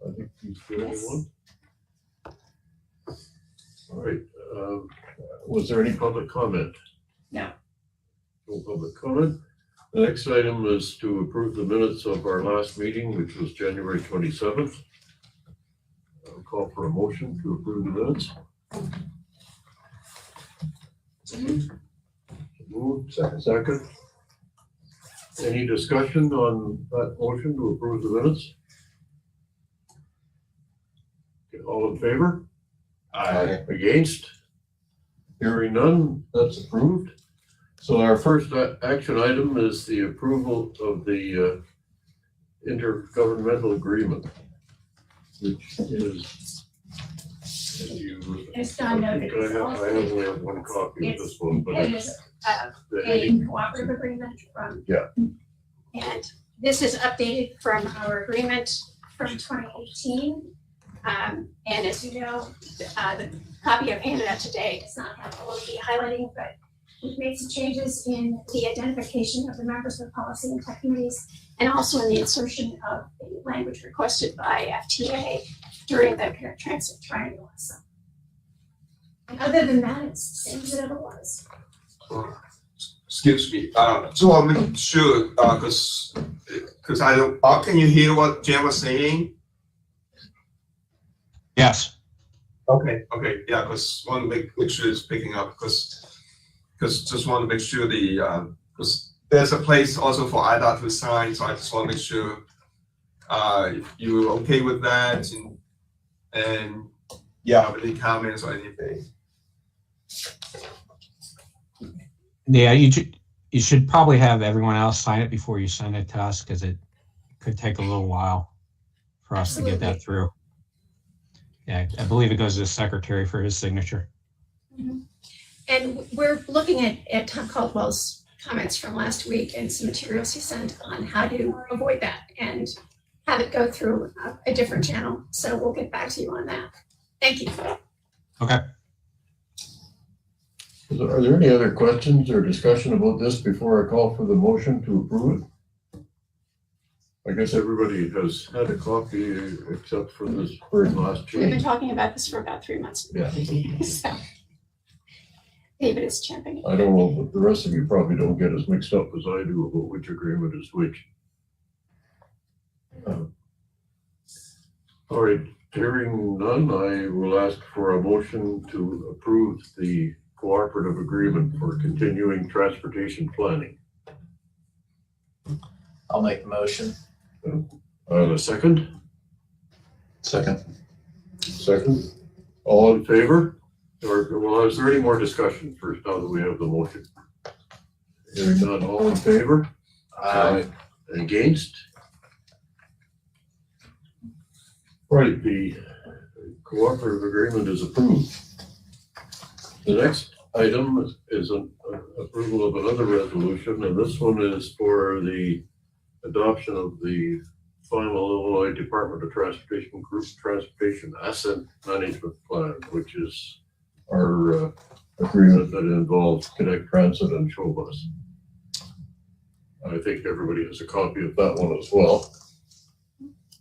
I think he's the only one. All right, was there any public comment? No. No public comment. The next item is to approve the minutes of our last meeting, which was January 27th. I'll call for a motion to approve the minutes. Moved, second. Any discussion on that motion to approve the minutes? Okay, all in favor? Aye. Against? Hearing none, that's approved. So our first action item is the approval of the intergovernmental agreement, which is, as you, It's John noted. I only have one copy of this one, but It is a cooperative agreement from. Yeah. And this is updated from our agreement from 2018. And as you know, the copy I've handed out today does not have all of the highlighting, but we've made some changes in the identification of the members of the policy and tech committees, and also in the insertion of the language requested by FTA during the parent transit triangle. So, and other than that, it's the same as it ever was. Excuse me, so I'll make sure, cause I don't, can you hear what Jen was saying? Yes. Okay, yeah, cause want to make sure it's picking up, cause just want to make sure cause there's a place also for IDOT to sign, so I just want to make sure, if you're okay with that, and yeah, any comments or anything. Yeah, you should probably have everyone else sign it before you send it to us, because it could take a little while for us to get that through. Yeah, I believe it goes to the secretary for his signature. Mm-hmm. And we're looking at Tom Caldwell's comments from last week and some materials he sent on how to avoid that and have it go through a different channel. So we'll get back to you on that. Thank you. Okay. Are there any other questions or discussion about this before I call for the motion to approve it? I guess everybody has had a copy except for this last We've been change. talking about this for about 3 months. Yeah. So David is championing. I don't know, but the rest of you probably don't get as mixed up as I do about which agreement is which. All right, hearing none, I will ask for a motion to approve the cooperative agreement for continuing transportation planning. I'll make the motion. A second? Second. Second. All in favor? Or, well, is there any more discussion first now that we have the motion? Hearing none, all in favor? Aye. Against? Right, the cooperative agreement is approved. The next item is an approval of another resolution, and this one is for the adoption of the final Illinois Department of Transportation Group Transportation Asset Management Plan, which is our agreement that involves Connect Transit and Show Bus. I think everybody has a copy of that one as well.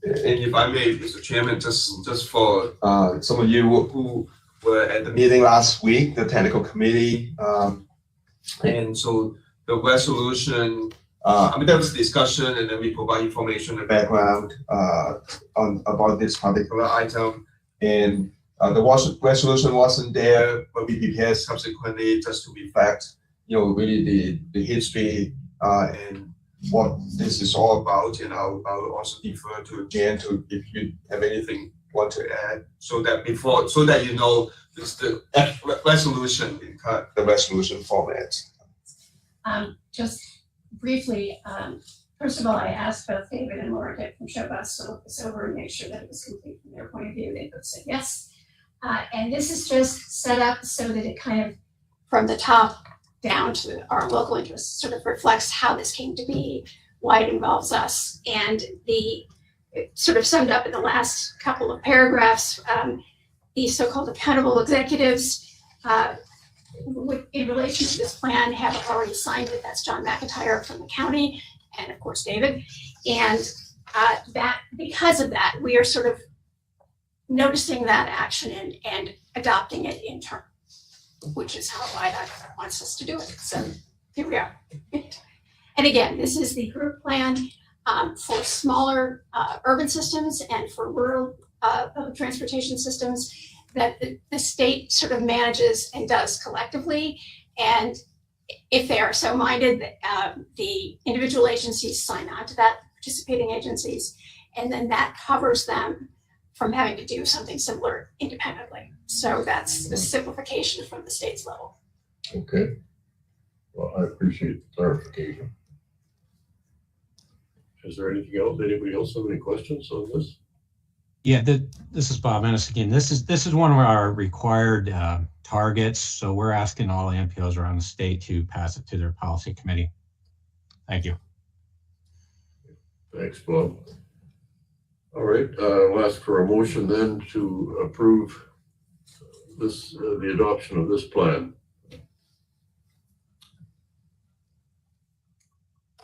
And if I may, Mr. Chairman, just for some of you who were at the meeting last week, the technical committee, and so the resolution, there was discussion, and then we provide information and background about this particular item, and the resolution wasn't there, but we prepared subsequently just to reflect, really the history and what this is all about, and I'll also defer to Jan to if you have anything want to add, so that you know this the resolution in the resolution format. Just briefly, first of all, I asked both David and Laura to from Show Bus to look this over and make sure that it was complete from their point of view. They both said yes. And this is just set up so that it kind of, from the top down to our local interests, sort of reflects how this came to be, why it involves us, and it sort of summed up in the last couple of paragraphs. The so-called accountable executives in relation to this plan have already signed it. That's John McIntyre from the county, and of course David. And that because of that, we are sort of noticing that action and adopting it in turn, which is how IDOT wants us to do it. So here we are. And again, this is the group plan for smaller urban systems and for rural public transportation systems that the state sort of manages and does collectively. And if they are so minded, the individual agencies sign on to that, participating agencies, and then that covers them from having to do something similar independently. So that's the simplification from the state's level. Okay. Well, I appreciate the clarification. Is there anything else? Anybody else have any questions on this? Yeah, this is Bob Ennis again. This is one of our required targets. So we're asking all the MPOs around the state to pass it to their policy committee. Thank you. Thanks, Bob. All right, I'll ask for a motion then to approve this, the adoption of this plan.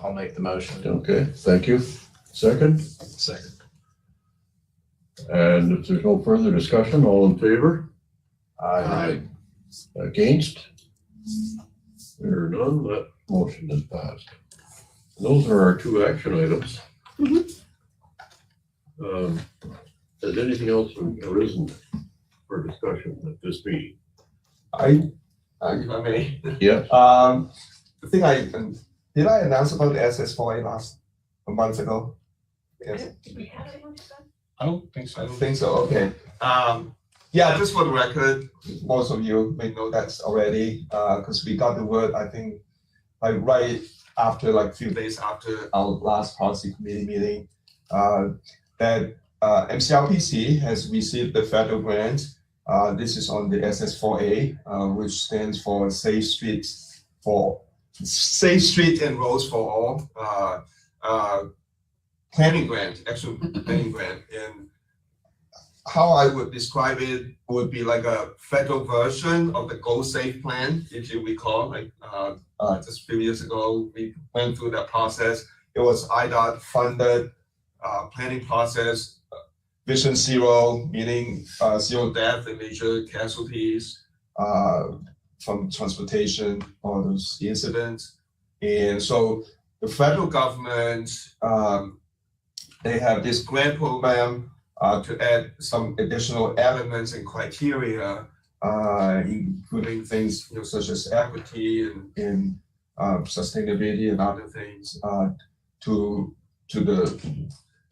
I'll make the motion. Okay, thank you. Second? Second. And if there's no further discussion, all in favor? Aye. Against? There are none, that motion is passed. Those are our two action items. Has anything else arisen for discussion at this meeting? If I may. Yeah. I think did I announce about the SS4A a month ago? Yes. Did we have anyone do that? I don't think so, okay. Yeah, just for the record, most of you may know that already, because we got the word, I think, like right after, like few days after our last policy committee meeting, that MCRPC has received the federal grant. This is on the SS4A, which stands for Safe Street and Roads for All. Planning grant, actual planning grant, and how I would describe it would be like a federal version of the Go Safe plan, if you recall. Like just a few years ago, we went through that process. It was IDOT funded planning process, Vision Zero, meaning zero death and major casualties from transportation or those incidents. And so the federal government, they have this grant program to add some additional elements and criteria, including things such as equity and sustainability and other things to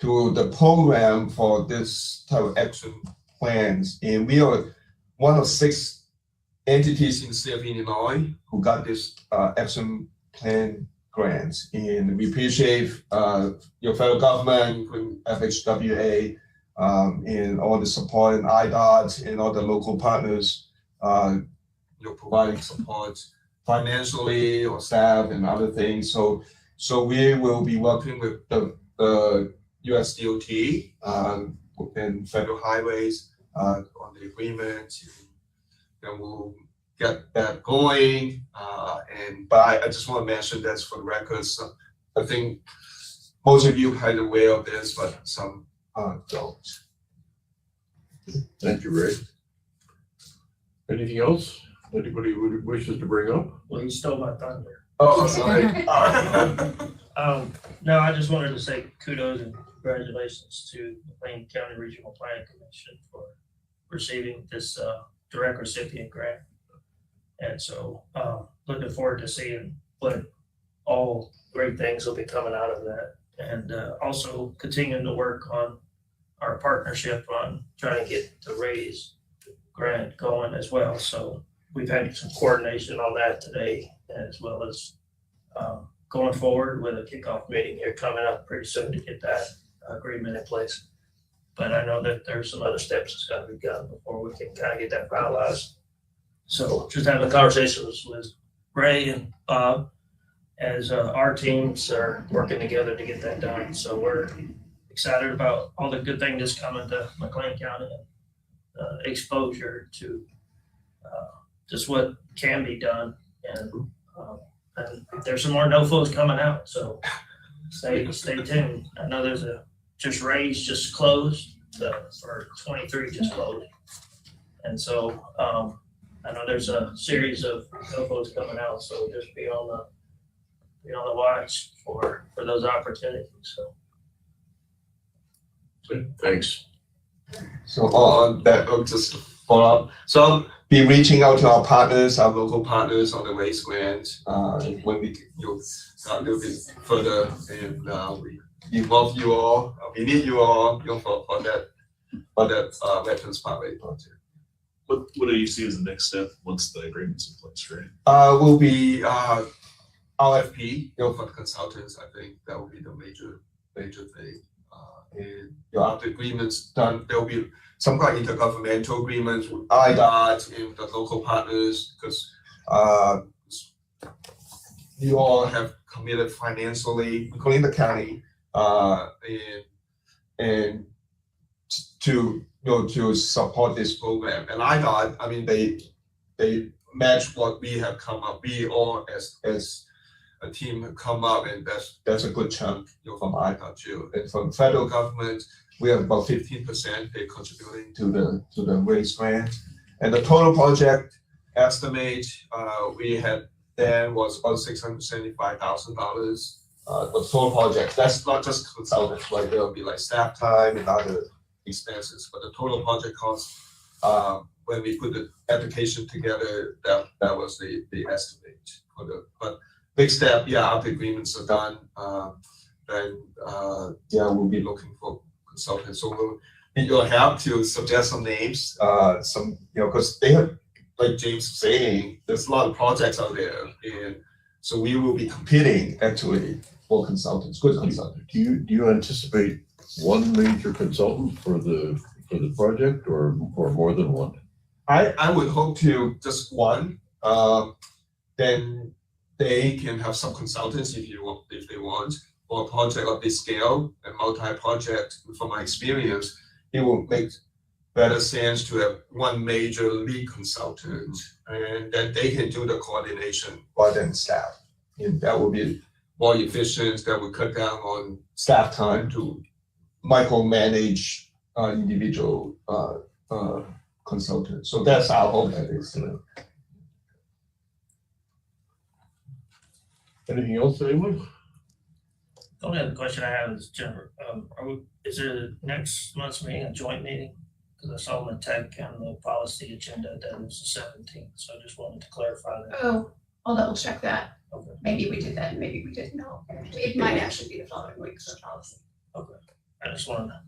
the program for this type of action plans. And we are one of 6 entities in the state of Illinois who got this action plan grants, and we appreciate your federal government, including FHWA, and all the support, and IDOT and all the local partners, providing support financially or staff and other things. So we will be working with the US DOT and federal highways on the agreement, and we'll get that going. But I just want to mention that for the record. So I think most of you are aware of this, but some don't. Thank you, Ray. Anything else anybody wishes to bring up? Well, you stole my thunder. Oh, sorry. No, I just wanted to say kudos and congratulations to the Plain County Regional Planning Commission for receiving this direct recipient grant. And so looking forward to seeing what all great things will be coming out of that. And also continuing to work on our partnership on trying to get the RAISE grant going as well. So we've had some coordination on that today, as well as going forward with a kickoff meeting here coming up pretty soon to get that agreement in place. But I know that there's some other steps that's got to be done before we can kind of get that finalized. So just having conversations with Ray and Bob as our teams are working together to get that done. So we're excited about all the good things that's coming to McLean County and exposure to just what can be done. And there's some more NOFOs coming out, so stay tuned. I know there's just RAISE just closed for 23 just closed. And so, I know there's a series of GoFos coming out, so just be on the watch for those opportunities, so. Thanks. So on that, I'll just follow up. So I'll be reaching out to our partners, our local partners on the race grant, when we start a little bit further, and we involve you all. We need you all, for that Veterans Parkway project. What do you see as the next step once the agreement's in place, right? Will be RFP, for the consultants. I think that will be the major thing. And after agreements done, there will be some kind of intergovernmental agreements with IDOT and the local partners, because you all have committed financially, including the county, and to support this program. And IDOT, I mean, they match what we have come up. We all as a team have come up, and that's a good chunk, from IDOT too. And from federal government, we have about 15% they're contributing to the race grant. And the total project estimate we had then was about $675,000. The total project, that's not just consultants, right? There'll be like staff time and other expenses, but the total project cost, when we put the application together, that was the estimate for but big step, after agreements are done, then we'll be looking for consultants. So we'll need your help to suggest some names, because they have, like James was saying, there's a lot of projects out there, and so we will be competing actually for consultants, good consultants. Do you anticipate one major consultant for the project, or more than one? I would hope to just one. Then they can have some consultants if they want. For a project of this scale and multi-project, from my experience, it will make better sense to have one major lead consultant, and then they can do the coordination rather than staff. And that will be more efficient. That will cut down on staff time to micromanage individual consultants. So that's our hope at this time. Anything else, anyone? The only other question I have is, Jennifer, is there next month's meeting a joint meeting? Because I saw on the tech and the policy agenda that it was the 17th, so I just wanted to clarify that. Oh, I'll double check that. Okay. Maybe we did that, and maybe we didn't know. It might actually be the following week for policy. Okay, I just wanted to.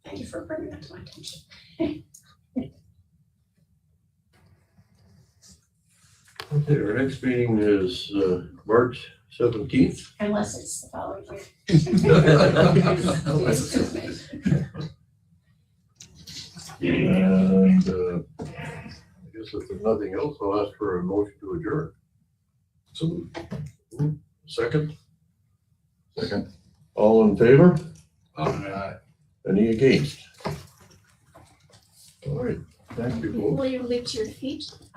Thank you for bringing that to my attention. Okay, our next meeting is March 17th. Unless it's the following week. And I guess if there's nothing else, I'll ask for a motion to adjourn. So, second? Second. All in favor? Any against? All right, thank you both. Will you leap to your feet?